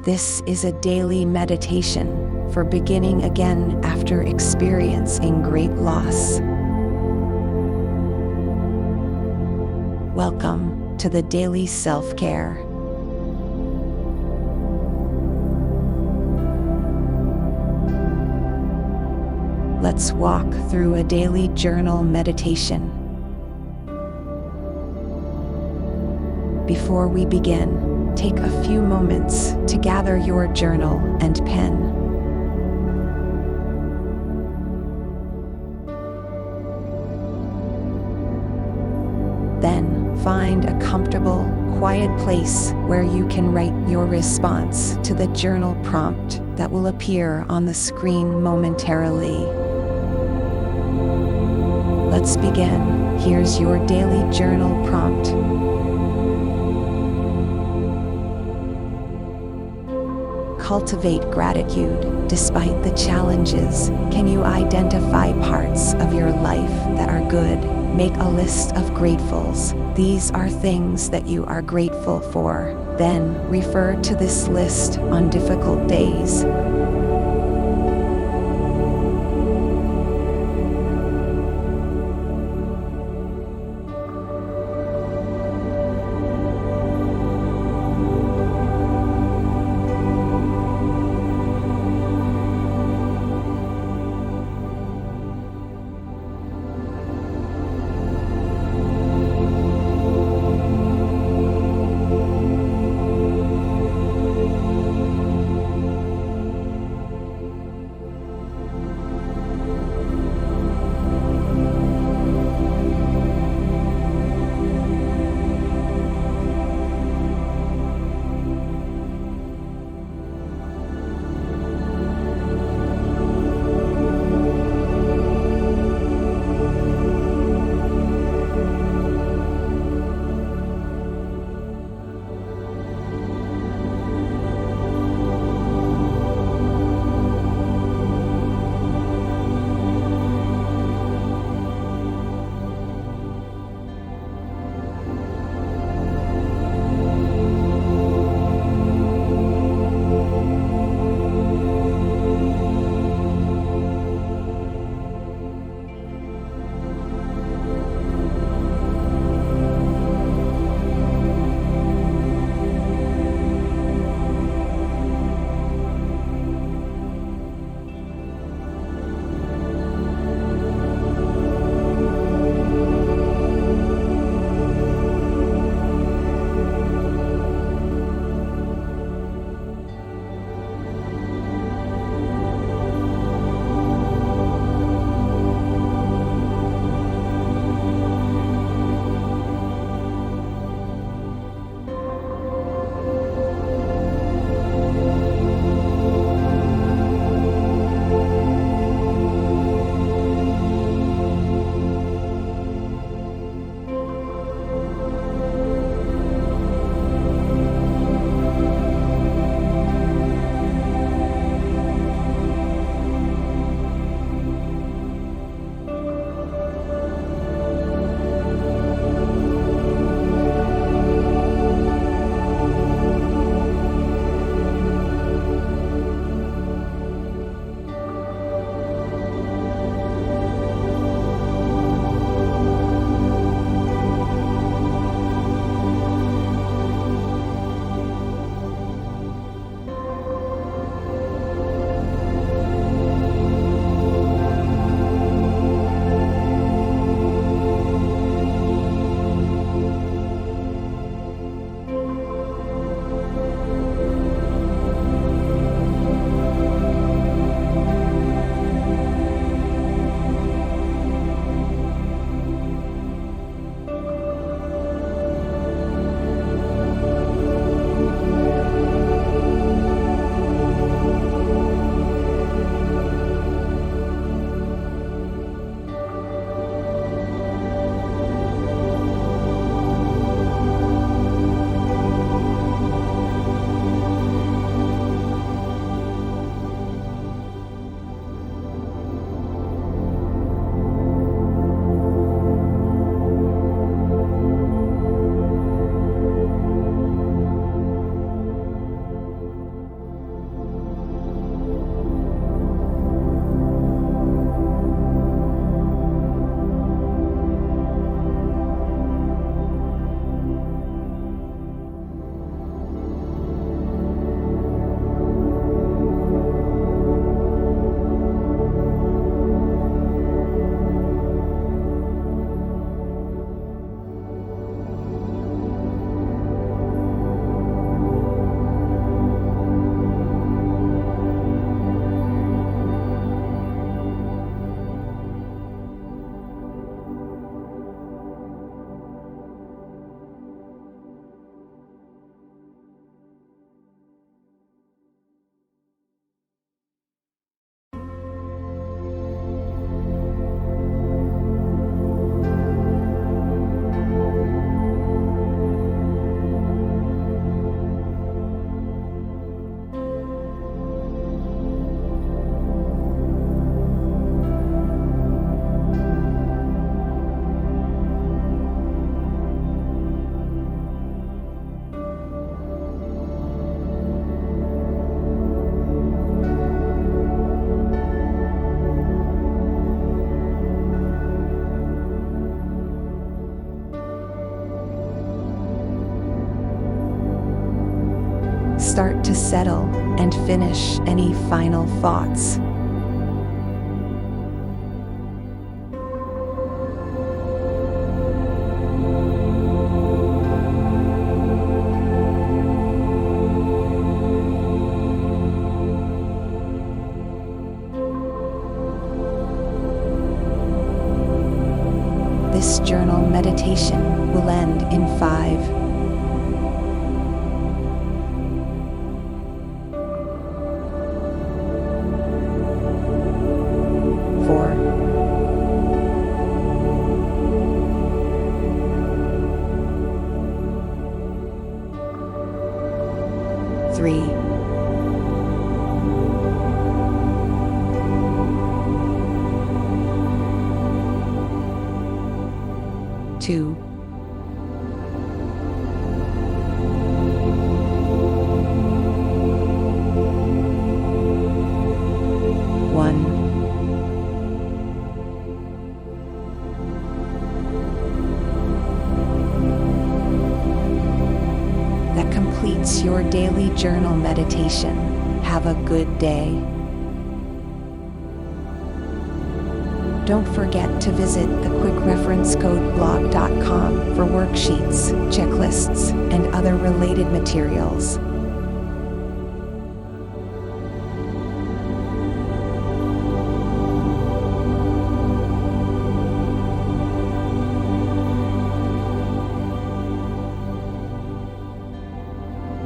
This is a daily meditation for beginning again after experiencing great loss. Welcome to the Daily Self-Care. Let's walk through a daily journal meditation. Before we begin, take a few moments to gather your journal and pen. Then, find a comfortable, quiet place where you can write your response to the journal prompt that will appear on the screen momentarily. Let's begin. Here's your daily journal prompt. Cultivate gratitude despite the challenges. Can you identify parts of your life that are good? Make a list of gratefuls. These are things that you are grateful for. Then refer to this list on difficult days. settle and finish any final thoughts. This journal meditation will end in 5, 4, 3, 2, 1. That completes your daily journal meditation. Have a good day. Don't forget to visit thequickreferencecode blog.com for worksheets, checklists, and other related materials.